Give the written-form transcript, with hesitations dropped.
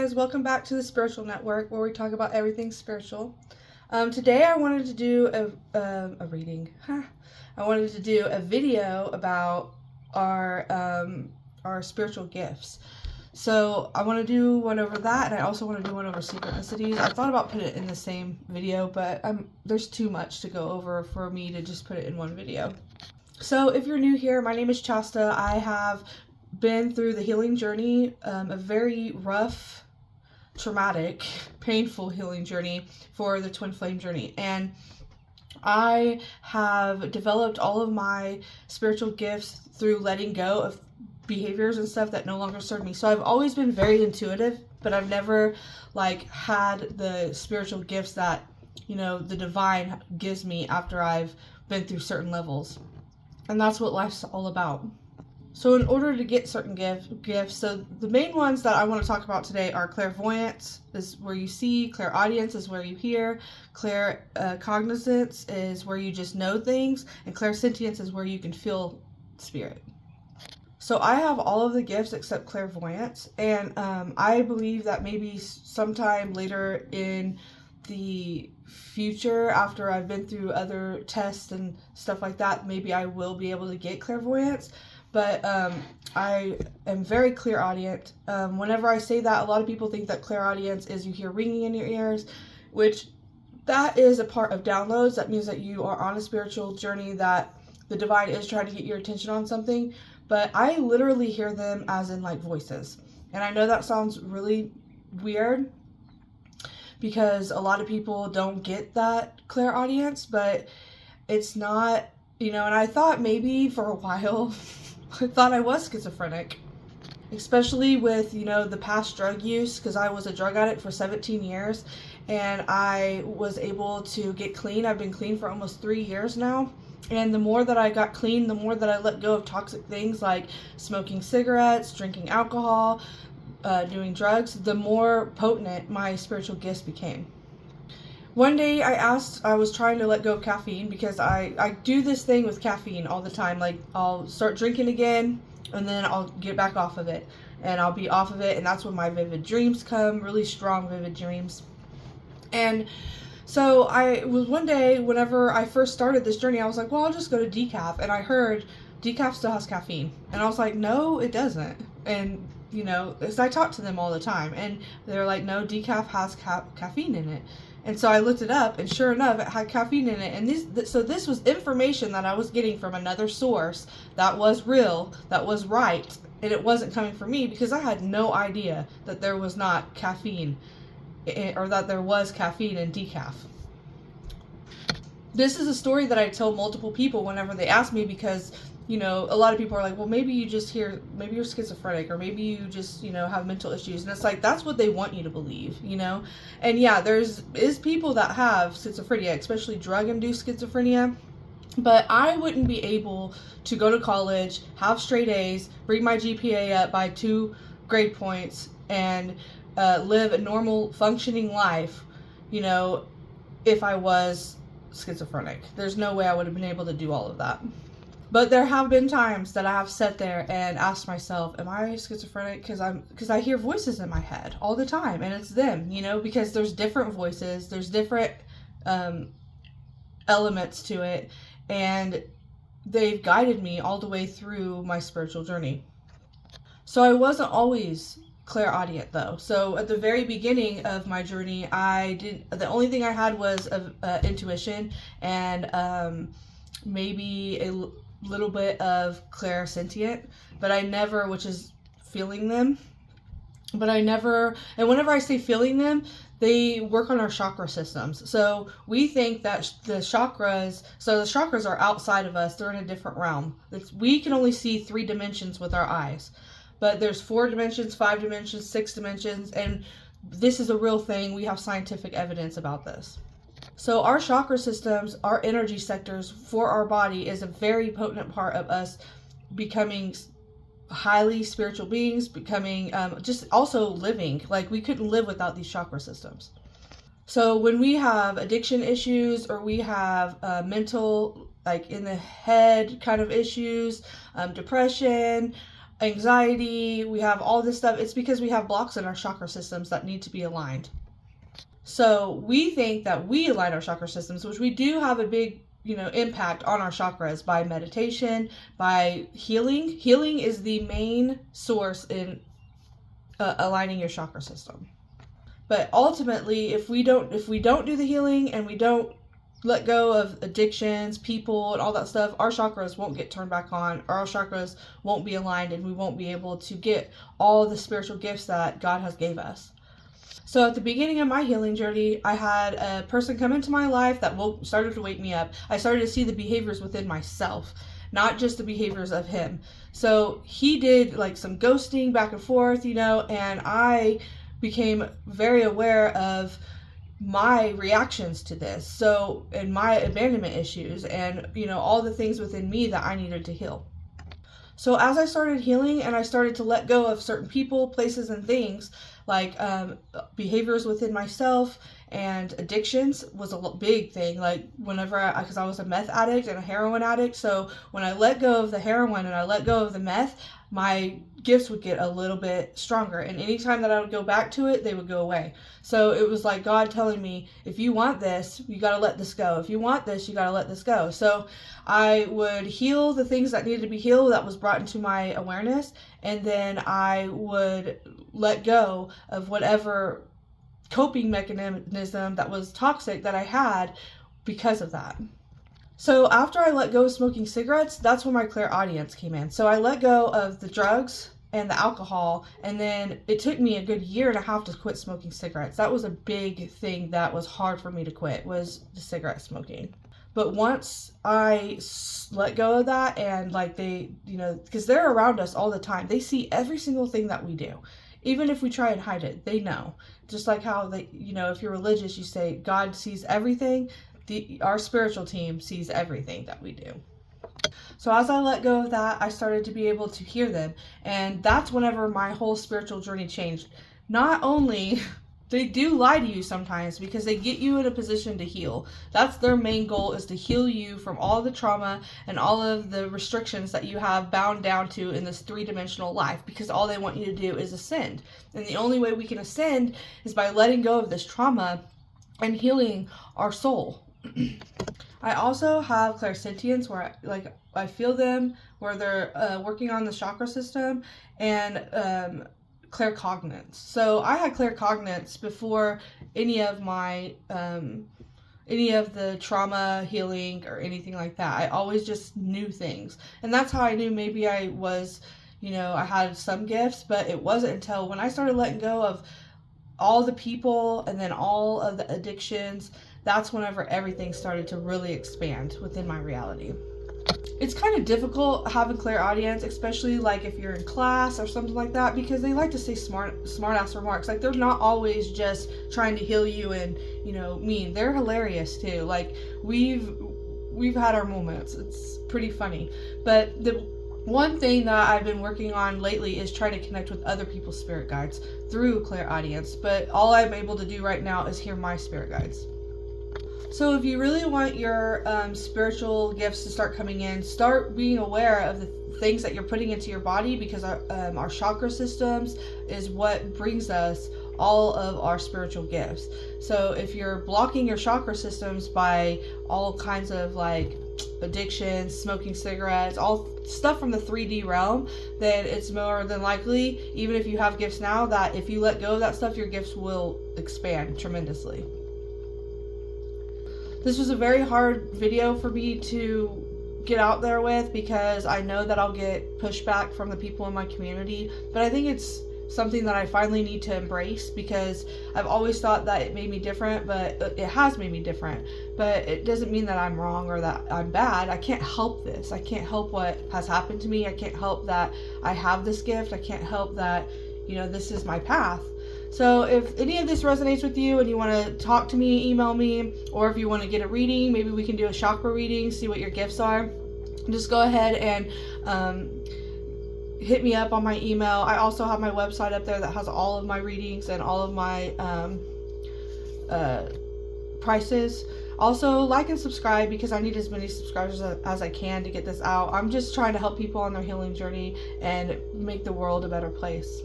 guys, welcome back to the Spiritual Network where we talk about everything spiritual. Today I wanted to do a reading. I wanted to do a video about our spiritual gifts. So I want to do one over that, and I also want to do one over synchronicities. I thought about putting it in the same video, but there's too much to go over for me to just put it in one video. So if you're new here, my name is Chasta. I have been through the healing journey, a very rough, traumatic, painful healing journey for the twin flame journey. And I have developed all of my spiritual gifts through letting go of behaviors and stuff that no longer serve me. So I've always been very intuitive, but I've never had the spiritual gifts that, the divine gives me after I've been through certain levels. And that's what life's all about. So in order to get certain gifts, so the main ones that I want to talk about today are clairvoyance, is where you see; clairaudience is where you hear; claircognizance is where you just know things; and clairsentience is where you can feel spirit. So I have all of the gifts except clairvoyance, and I believe that maybe sometime later in the future, after I've been through other tests and stuff like that, maybe I will be able to get clairvoyance. But I am very clairaudient. Whenever I say that, a lot of people think that clairaudience is you hear ringing in your ears, which that is a part of downloads. That means that you are on a spiritual journey, that the divine is trying to get your attention on something. But I literally hear them as in voices. And I know that sounds really weird because a lot of people don't get that clairaudience, but it's not, and I thought maybe for a while I thought I was schizophrenic, especially with, the past drug use, because I was a drug addict for 17 years and I was able to get clean. I've been clean for almost 3 years now. And the more that I got clean, the more that I let go of toxic things like smoking cigarettes, drinking alcohol, doing drugs, the more potent my spiritual gifts became. One day I was trying to let go of caffeine because I do this thing with caffeine all the time. I'll start drinking again and then I'll get back off of it and I'll be off of it. And that's when my vivid dreams come, really strong vivid dreams. And so I was one day, whenever I first started this journey, I was like, well, I'll just go to decaf. And I heard decaf still has caffeine. And I was like, no, it doesn't. And, because I talk to them all the time. And they're like, no, decaf has caffeine in it. And so I looked it up, and sure enough, it had caffeine in it. And so this was information that I was getting from another source that was real, that was right, and it wasn't coming from me because I had no idea that there was not caffeine, or that there was caffeine in decaf. This is a story that I tell multiple people whenever they ask me because, a lot of people are like, well, maybe you're schizophrenic, or maybe you just, have mental issues. And it's like, that's what they want you to believe, And yeah, is people that have schizophrenia, especially drug-induced schizophrenia. But I wouldn't be able to go to college, have straight A's, bring my GPA up by 2 grade points, and live a normal functioning life, if I was schizophrenic. There's no way I would have been able to do all of that. But there have been times that I have sat there and asked myself, am I schizophrenic? Because I hear voices in my head all the time, and it's them, because there's different voices, there's different elements to it, and they've guided me all the way through my spiritual journey. So I wasn't always clairaudient though. So at the very beginning of my journey, the only thing I had was intuition and maybe a little bit of clairsentient, but I never, which is feeling them, but I never, and whenever I say feeling them, they work on our chakra systems. So we think that the chakras are outside of us. They're in a different realm. We can only see 3 dimensions with our eyes, but there's 4 dimensions, 5 dimensions, 6 dimensions, and this is a real thing. We have scientific evidence about this. So our chakra systems, our energy sectors for our body, is a very potent part of us becoming highly spiritual beings, becoming just also living. We couldn't live without these chakra systems. So when we have addiction issues, or we have mental, in the head kind of issues, depression, anxiety, we have all this stuff. It's because we have blocks in our chakra systems that need to be aligned. So we think that we align our chakra systems, which we do have a big, impact on our chakras by meditation, by healing. Healing is the main source in aligning your chakra system. But ultimately, if we don't do the healing and we don't let go of addictions, people, and all that stuff, our chakras won't get turned back on, or our chakras won't be aligned, and we won't be able to get all the spiritual gifts that God has gave us. So at the beginning of my healing journey, I had a person come into my life that started to wake me up. I started to see the behaviors within myself, not just the behaviors of him. So he did like some ghosting back and forth, and I became very aware of my reactions to this. So, and my abandonment issues and, all the things within me that I needed to heal. So as I started healing and I started to let go of certain people, places, and things, like behaviors within myself and addictions was a big thing. Like because I was a meth addict and a heroin addict. So when I let go of the heroin and I let go of the meth, my gifts would get a little bit stronger. And anytime that I would go back to it, they would go away. So it was like God telling me, if you want this, you got to let this go. If you want this, you got to let this go. So I would heal the things that needed to be healed that was brought into my awareness. And then I would let go of whatever coping mechanism that was toxic that I had because of that. So after I let go of smoking cigarettes, that's when my clairaudience came in. So I let go of the drugs and the alcohol, and then it took me a good 1.5 years to quit smoking cigarettes. That was a big thing that was hard for me to quit, was the cigarette smoking. But once I let go of that, and because they're around us all the time, they see every single thing that we do. Even if we try and hide it, they know. Just like how if you're religious, you say God sees everything. Our spiritual team sees everything that we do. So as I let go of that, I started to be able to hear them. And that's whenever my whole spiritual journey changed. Not only they do lie to you sometimes because they get you in a position to heal. That's their main goal, is to heal you from all the trauma and all of the restrictions that you have bound down to in this 3-dimensional life, because all they want you to do is ascend. And the only way we can ascend is by letting go of this trauma and healing our soul. I also have clairsentience, where I feel them, where they're working on the chakra system, and claircognance. So I had claircognance before any of my any of the trauma healing or anything like that. I always just knew things, and that's how I knew maybe I was, I had some gifts. But it wasn't until when I started letting go of all the people and then all of the addictions, that's whenever everything started to really expand within my reality. It's kind of difficult having clairaudience, especially like if you're in class or something like that, because they like to say smart ass remarks. Like, they're not always just trying to heal you and mean. They're hilarious too. Like, we've had our moments. It's pretty funny. But the one thing that I've been working on lately is trying to connect with other people's spirit guides through clairaudience. But all I'm able to do right now is hear my spirit guides. So if you really want your spiritual gifts to start coming in, start being aware of the things that you're putting into your body, because our chakra systems is what brings us all of our spiritual gifts. So if you're blocking your chakra systems by all kinds of addictions, smoking cigarettes, all stuff from the 3D realm, then it's more than likely, even if you have gifts now, that if you let go of that stuff, your gifts will expand tremendously. This was a very hard video for me to get out there with, because I know that I'll get pushback from the people in my community, but I think it's something that I finally need to embrace, because I've always thought that it made me different, but it has made me different. But it doesn't mean that I'm wrong or that I'm bad. I can't help this. I can't help what has happened to me. I can't help that I have this gift. I can't help that, this is my path. So if any of this resonates with you and you want to talk to me, email me, or if you want to get a reading, maybe we can do a chakra reading, see what your gifts are. Just go ahead and hit me up on my email. I also have my website up there that has all of my readings and all of my prices. Also, like and subscribe because I need as many subscribers as I can to get this out. I'm just trying to help people on their healing journey and make the world a better place.